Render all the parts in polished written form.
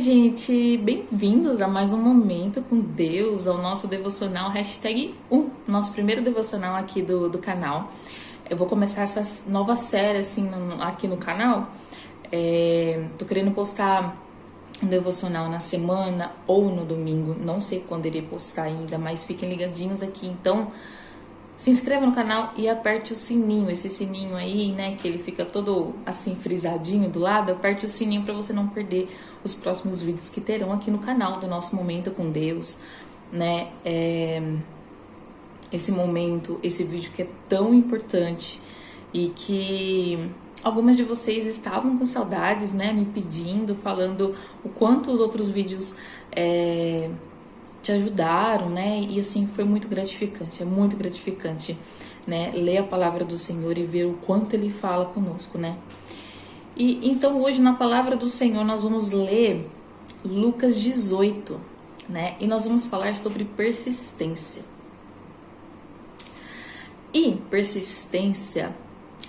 gente! Bem-vindos a mais um Momento com Deus, ao nosso devocional #1, nosso primeiro devocional aqui do canal. Eu vou começar essa nova série assim, aqui no canal. Tô querendo postar um devocional na semana ou no domingo, não sei quando irei postar ainda, mas fiquem ligadinhos aqui. Então, se inscreva no canal e aperte o sininho, esse sininho aí, né, que ele fica todo assim frisadinho do lado. Aperte o sininho para você não perder os próximos vídeos que terão aqui no canal do nosso Momento com Deus, né? Esse momento, esse vídeo que é tão importante e que algumas de vocês estavam com saudades, né, me pedindo, falando o quanto os outros vídeos te ajudaram, né? E assim, foi muito gratificante, é muito gratificante, né? Ler a palavra do Senhor e ver o quanto Ele fala conosco, né? E então hoje na palavra do Senhor nós vamos ler Lucas 18, né? E nós vamos falar sobre persistência. E persistência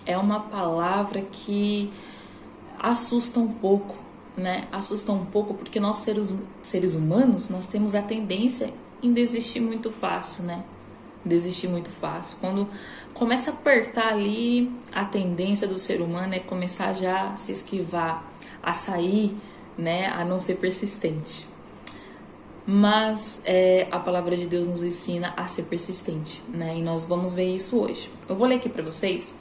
é uma palavra que assusta um pouco, né? Assusta um pouco porque nós seres humanos, nós temos a tendência em desistir muito fácil, né? Desistir muito fácil. Quando começa a apertar ali, a tendência do ser humano é começar já a se esquivar, a sair, né? A não ser persistente. Mas a palavra de Deus nos ensina a ser persistente, né? E nós vamos ver isso hoje. Eu vou ler aqui para vocês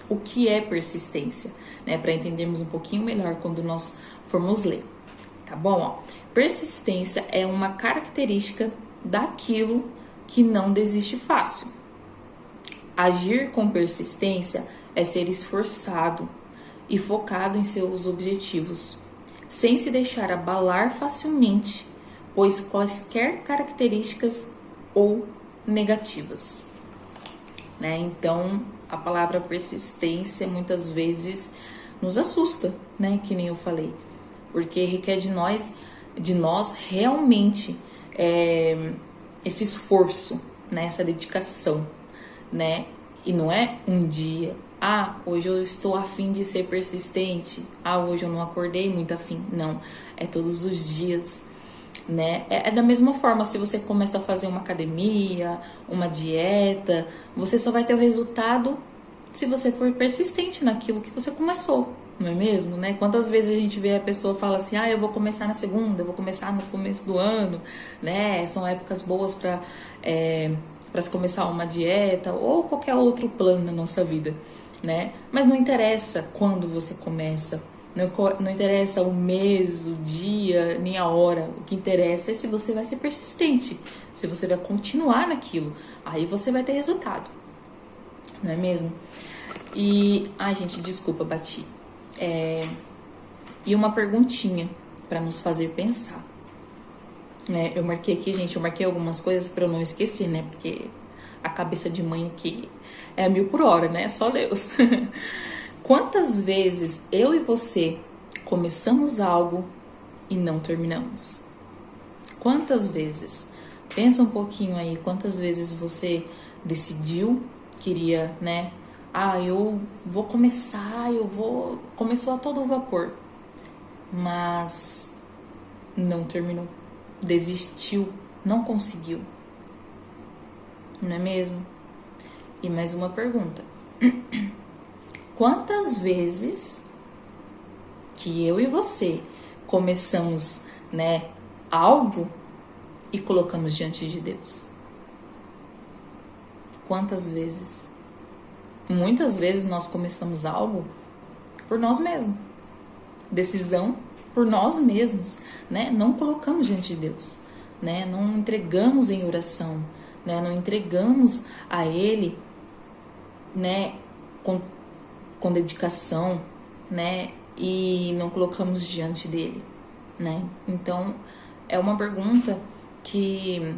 o que é persistência, né? Para entendermos um pouquinho melhor quando nós formos ler, tá bom? Ó, persistência é uma característica daquilo que não desiste fácil. Agir com persistência é ser esforçado e focado em seus objetivos, sem se deixar abalar facilmente, pois quaisquer características ou negativas, né? Então, a palavra persistência muitas vezes nos assusta, né? Que nem eu falei, porque requer de nós realmente esse esforço, né? Essa dedicação, né? E não é um dia, hoje eu estou a fim de ser persistente, hoje eu não acordei muito a fim. Não, é todos os dias, né? É da mesma forma, se você começa a fazer uma academia, uma dieta, você só vai ter o resultado se você for persistente naquilo que você começou, não é mesmo, né? Quantas vezes a gente vê a pessoa fala assim, eu vou começar na segunda, eu vou começar no começo do ano, né? São épocas boas para se começar uma dieta ou qualquer outro plano na nossa vida, né? Mas não interessa quando você começa, não interessa o mês, o dia, nem a hora. O que interessa é se você vai ser persistente, se você vai continuar naquilo. Aí você vai ter resultado, não é mesmo? E, gente, desculpa, bati. E uma perguntinha para nos fazer pensar, né? Eu marquei aqui, gente, algumas coisas para eu não esquecer, né? Porque a cabeça de mãe aqui é 1000 por hora, né? Só Deus. Quantas vezes eu e você começamos algo e não terminamos? Quantas vezes? Pensa um pouquinho aí, quantas vezes você decidiu, queria, né? Eu vou começar, começou a todo vapor, mas não terminou, desistiu, não conseguiu, não é mesmo? E mais uma pergunta. Quantas vezes que eu e você começamos, né, algo e colocamos diante de Deus? Quantas vezes? Muitas vezes nós começamos algo por nós mesmos. Decisão por nós mesmos, né? Não colocamos diante de Deus, né? Não entregamos em oração, né? Não entregamos a Ele, né, com dedicação, né? E não colocamos diante dele, né? Então, é uma pergunta que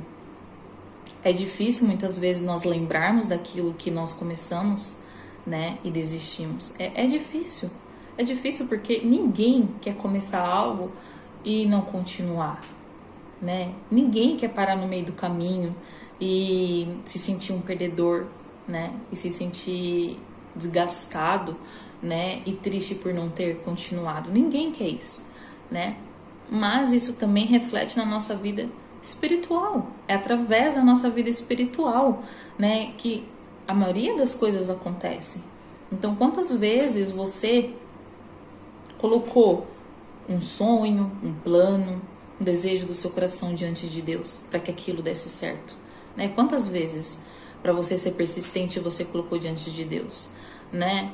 é difícil muitas vezes nós lembrarmos daquilo que nós começamos, né? E desistimos. É difícil. É difícil porque ninguém quer começar algo e não continuar, né? Ninguém quer parar no meio do caminho e se sentir um perdedor, né? E se sentir desgastado né? E triste por não ter continuado. Ninguém quer isso, né? Mas isso também reflete na nossa vida espiritual. É através da nossa vida espiritual, né, que a maioria das coisas acontece. Então, quantas vezes você colocou um sonho, um plano, um desejo do seu coração diante de Deus para que aquilo desse certo, né? Quantas vezes para você ser persistente você colocou diante de Deus, né?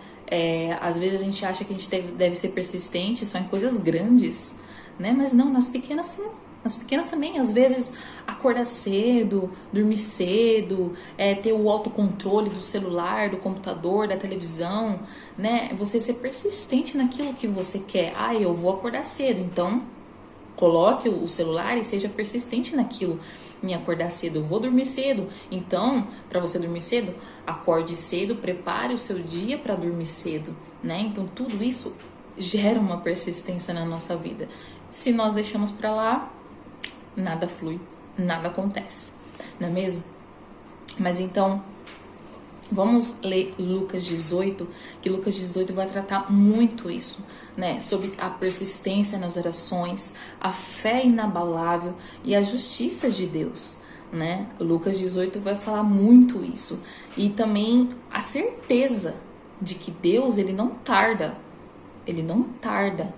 Às vezes a gente acha que a gente deve ser persistente só em coisas grandes, né? Mas não, nas pequenas sim. Nas pequenas também, às vezes acordar cedo, dormir cedo, ter o autocontrole do celular, do computador, da televisão, né? Você ser persistente naquilo que você quer. Ah, eu vou acordar cedo, então coloque o celular e seja persistente naquilo em acordar cedo. Eu vou dormir cedo, então para você dormir cedo, acorde cedo, prepare o seu dia para dormir cedo, né? Então tudo isso gera uma persistência na nossa vida. Se nós deixamos para lá, nada flui, nada acontece, não é mesmo? Mas então, vamos ler Lucas 18, que Lucas 18 vai tratar muito isso, né? Sobre a persistência nas orações, a fé inabalável e a justiça de Deus, né? Lucas 18 vai falar muito isso. E também a certeza de que Deus, ele não tarda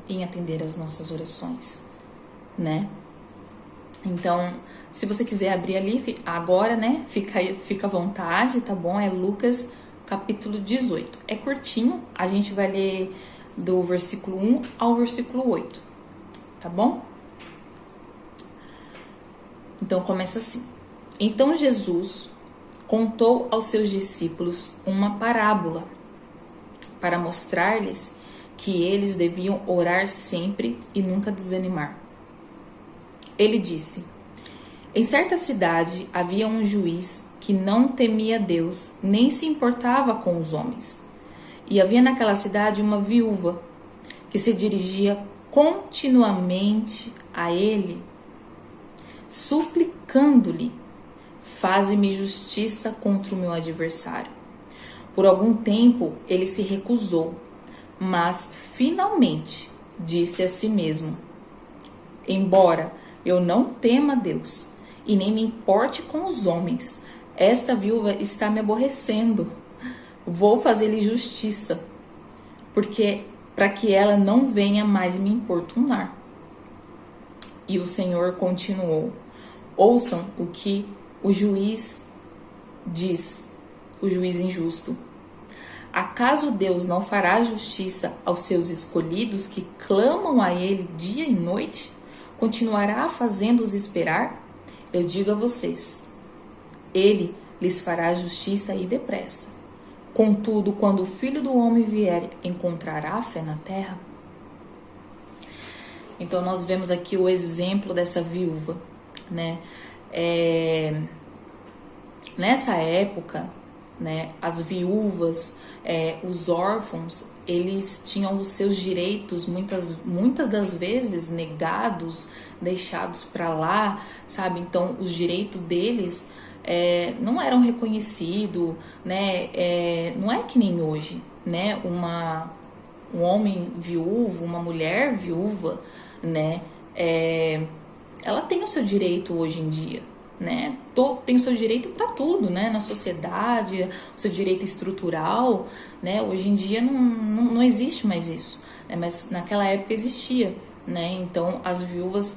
em atender as nossas orações, né? Então, se você quiser abrir ali agora, né, fica à vontade, tá bom? É Lucas capítulo 18. É curtinho, a gente vai ler do versículo 1 ao versículo 8, tá bom? Então, começa assim. Então, Jesus contou aos seus discípulos uma parábola para mostrar-lhes que eles deviam orar sempre e nunca desanimar. Ele disse: em certa cidade havia um juiz que não temia Deus, nem se importava com os homens. E havia naquela cidade uma viúva que se dirigia continuamente a ele, suplicando-lhe: faze-me justiça contra o meu adversário. Por algum tempo ele se recusou, mas finalmente disse a si mesmo: embora eu não tema Deus e nem me importe com os homens, esta viúva está me aborrecendo. Vou fazer-lhe justiça, porque para que ela não venha mais me importunar. E o Senhor continuou: ouçam o que o juiz diz, o juiz injusto. Acaso Deus não fará justiça aos seus escolhidos que clamam a ele dia e noite? Continuará fazendo-os esperar? Eu digo a vocês, ele lhes fará justiça e depressa. Contudo, quando o Filho do Homem vier, encontrará fé na terra? Então, nós vemos aqui o exemplo dessa viúva, né? Nessa época, né, as viúvas, os órfãos, eles tinham os seus direitos muitas das vezes negados, deixados para lá, sabe? Então, os direitos deles não eram reconhecidos, né? Não é que nem hoje, né? Um homem viúvo, uma mulher viúva, né? Ela tem o seu direito hoje em dia, né? Tem o seu direito para tudo, né? Na sociedade, o seu direito estrutural, né? Hoje em dia não existe mais isso, né? Mas naquela época existia, né? Então as viúvas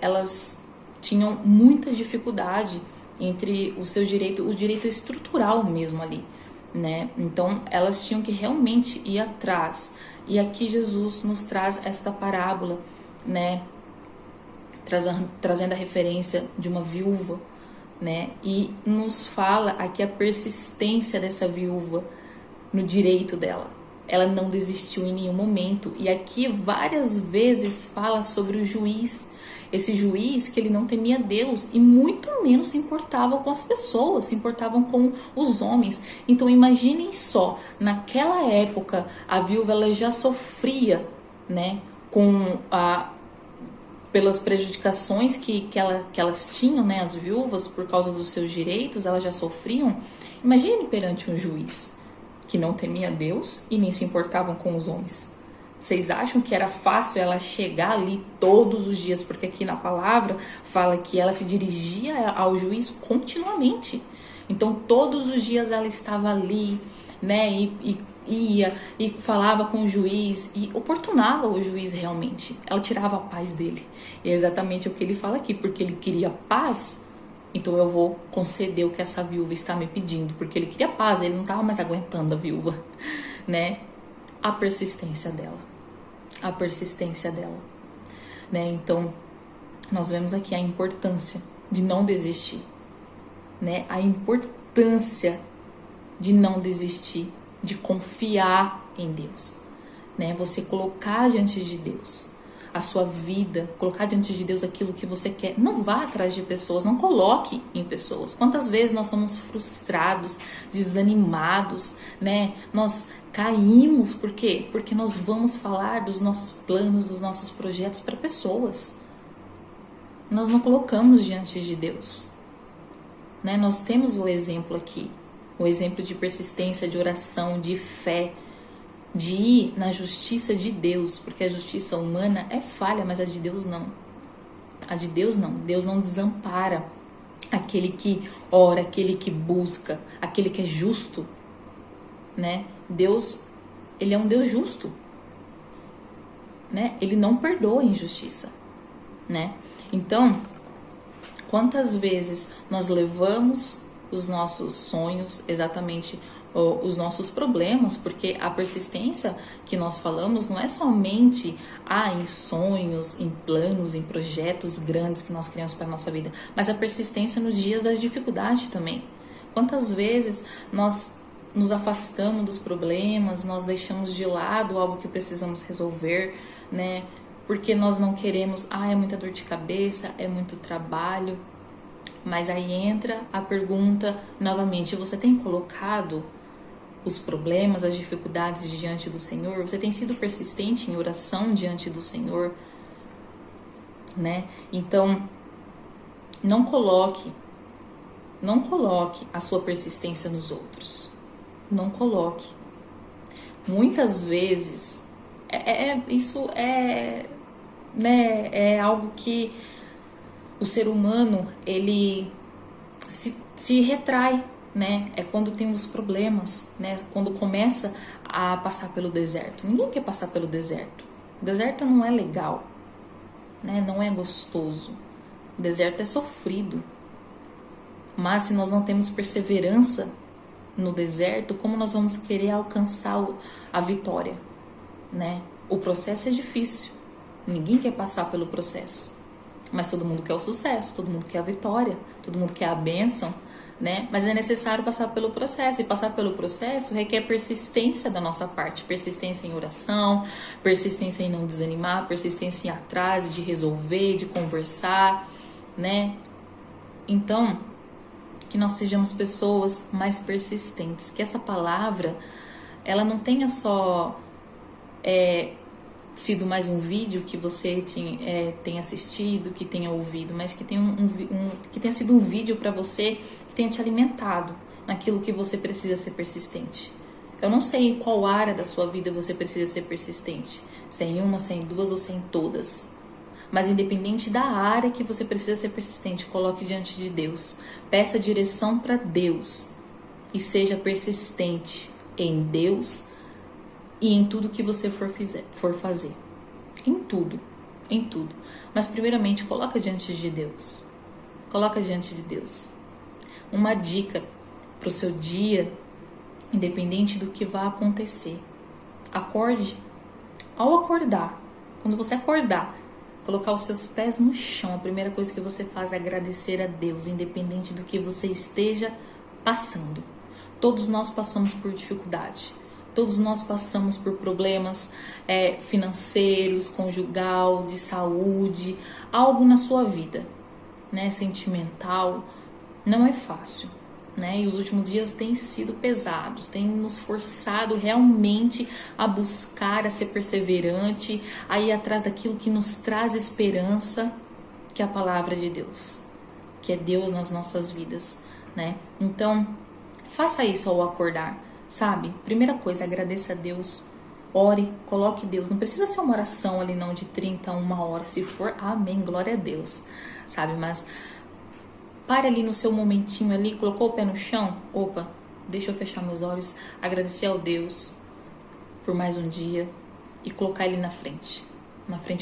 elas tinham muita dificuldade entre o seu direito, o direito estrutural mesmo ali, né? Então elas tinham que realmente ir atrás. E aqui Jesus nos traz esta parábola, né? Trazendo a referência de uma viúva, né? E nos fala aqui a persistência dessa viúva no direito dela. Ela não desistiu em nenhum momento. E aqui várias vezes fala sobre o juiz. Esse juiz que ele não temia Deus e muito menos se importava com as pessoas, se importavam com os homens. Então imaginem só, naquela época a viúva ela já sofria, né? Pelas prejudicações que elas tinham, né, as viúvas, por causa dos seus direitos, elas já sofriam. Imagine perante um juiz, que não temia Deus e nem se importavam com os homens. Vocês acham que era fácil ela chegar ali todos os dias? Porque aqui na palavra fala que ela se dirigia ao juiz continuamente. Então todos os dias ela estava ali, né? E ia e falava com o juiz e oportunava o juiz realmente. Ela tirava a paz dele. E é exatamente o que ele fala aqui, porque ele queria paz. Então eu vou conceder o que essa viúva está me pedindo, porque ele queria paz, ele não estava mais aguentando a viúva, né? A persistência dela. A persistência dela, né? Então, nós vemos aqui a importância de não desistir, né? A importância de não desistir, de confiar em Deus, né? Você colocar diante de Deus a sua vida, colocar diante de Deus aquilo que você quer. Não vá atrás de pessoas, não coloque em pessoas. Quantas vezes nós somos frustrados, desanimados, né? Nós caímos, por quê? Porque nós vamos falar dos nossos planos, dos nossos projetos para pessoas. Nós não colocamos diante de Deus, né? Nós temos o exemplo aqui, o exemplo de persistência, de oração, de fé, de ir na justiça de Deus, porque a justiça humana é falha, mas a de Deus não. A de Deus não. Deus não desampara aquele que ora, aquele que busca, aquele que é justo, né? Deus, ele é um Deus justo, né? Ele não perdoa a injustiça, né? Então, quantas vezes nós levamos os nossos sonhos, exatamente os nossos problemas, porque a persistência que nós falamos não é somente em sonhos, em planos, em projetos grandes que nós criamos para a nossa vida, mas a persistência nos dias das dificuldades também. Quantas vezes nós nos afastamos dos problemas, nós deixamos de lado algo que precisamos resolver, né? Porque nós não queremos, é muita dor de cabeça, é muito trabalho. Mas aí entra a pergunta novamente: você tem colocado os problemas, as dificuldades diante do Senhor? Você tem sido persistente em oração diante do Senhor, né? Então, não coloque a sua persistência nos outros. Não coloque. Muitas vezes, isso é algo que o ser humano, ele se retrai, né? É quando tem os problemas, né? Quando começa a passar pelo deserto. Ninguém quer passar pelo deserto. O deserto não é legal, né? Não é gostoso. O deserto é sofrido. Mas se nós não temos perseverança no deserto, como nós vamos querer alcançar a vitória, né? O processo é difícil. Ninguém quer passar pelo processo. Mas todo mundo quer o sucesso, todo mundo quer a vitória, todo mundo quer a bênção, né? Mas é necessário passar pelo processo. E passar pelo processo requer persistência da nossa parte. Persistência em oração, persistência em não desanimar, persistência em ir atrás, de resolver, de conversar, né? Então, que nós sejamos pessoas mais persistentes. Que essa palavra, ela não tenha só sido mais um vídeo que você tenha assistido, que tenha ouvido, mas que tenha, que tenha sido um vídeo para você que tenha te alimentado naquilo que você precisa ser persistente. Eu não sei em qual área da sua vida você precisa ser persistente, se é em uma, se é em duas ou se é em todas. Mas independente da área que você precisa ser persistente, coloque diante de Deus. Peça direção para Deus e seja persistente em Deus e em tudo que você for fazer. Em tudo. Mas primeiramente, coloca diante de Deus. Coloca diante de Deus. Uma dica para o seu dia, independente do que vá acontecer. Acorde. Ao acordar, quando você acordar, colocar os seus pés no chão, a primeira coisa que você faz é agradecer a Deus, independente do que você esteja passando. Todos nós passamos por dificuldade. Todos nós passamos por problemas financeiros, conjugal, de saúde, algo na sua vida, né, sentimental. Não é fácil, né? E os últimos dias têm sido pesados, têm nos forçado realmente a buscar, a ser perseverante, a ir atrás daquilo que nos traz esperança, que é a palavra de Deus, que é Deus nas nossas vidas, né? Então, faça isso ao acordar. sabe? Primeira coisa, agradeça a Deus. Ore, coloque Deus. Não precisa ser uma oração ali não de 30 a 1 hora. Se for, amém, glória a Deus, sabe? Mas pare ali no seu momentinho ali, colocou o pé no chão. Opa, deixa eu fechar meus olhos, agradecer ao Deus por mais um dia e colocar ele na frente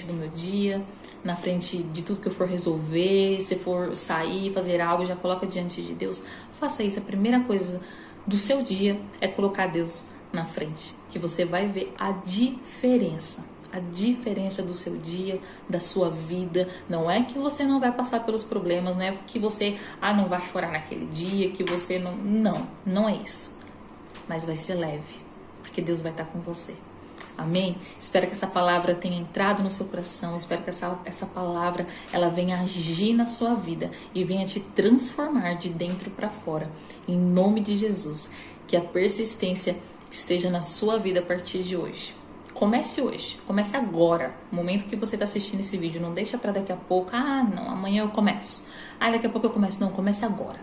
do meu dia, na frente de tudo que eu for resolver. Se for sair, fazer algo, já coloca diante de Deus. Faça isso. A primeira coisa do seu dia é colocar Deus na frente, que você vai ver a diferença do seu dia, da sua vida. Não é que você não vai passar pelos problemas, não é que você não vai chorar naquele dia, que você não é isso. Mas vai ser leve, porque Deus vai estar com você. Amém? Espero que essa palavra tenha entrado no seu coração. Espero que essa palavra ela venha agir na sua vida e venha te transformar de dentro para fora. Em nome de Jesus. Que a persistência esteja na sua vida a partir de hoje. Comece hoje. Comece agora. No momento que você está assistindo esse vídeo. Não deixa para daqui a pouco. Não, amanhã eu começo. Daqui a pouco eu começo. Não, comece agora.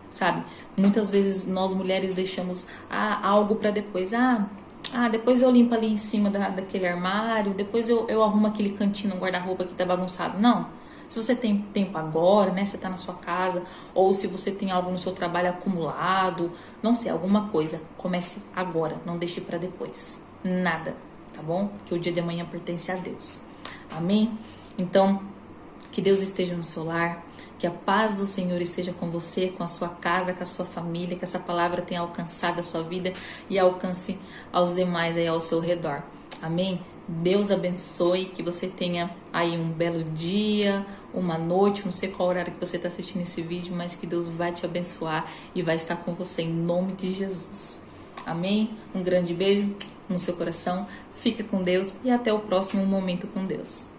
Sabe? Muitas vezes nós mulheres deixamos algo para depois. Depois eu limpo ali em cima daquele armário, depois eu arrumo aquele cantinho no guarda-roupa que tá bagunçado. Não. Se você tem tempo agora, né, você tá na sua casa, ou se você tem algo no seu trabalho acumulado, não sei, alguma coisa, comece agora, não deixe para depois. Nada, tá bom? Porque o dia de amanhã pertence a Deus. Amém? Então, que Deus esteja no seu lar, que a paz do Senhor esteja com você, com a sua casa, com a sua família, que essa palavra tenha alcançado a sua vida e alcance aos demais aí ao seu redor. Amém? Deus abençoe, que você tenha aí um belo dia, uma noite, não sei qual horário que você está assistindo esse vídeo, mas que Deus vai te abençoar e vai estar com você em nome de Jesus. Amém? Um grande beijo no seu coração, fica com Deus e até o próximo momento com Deus.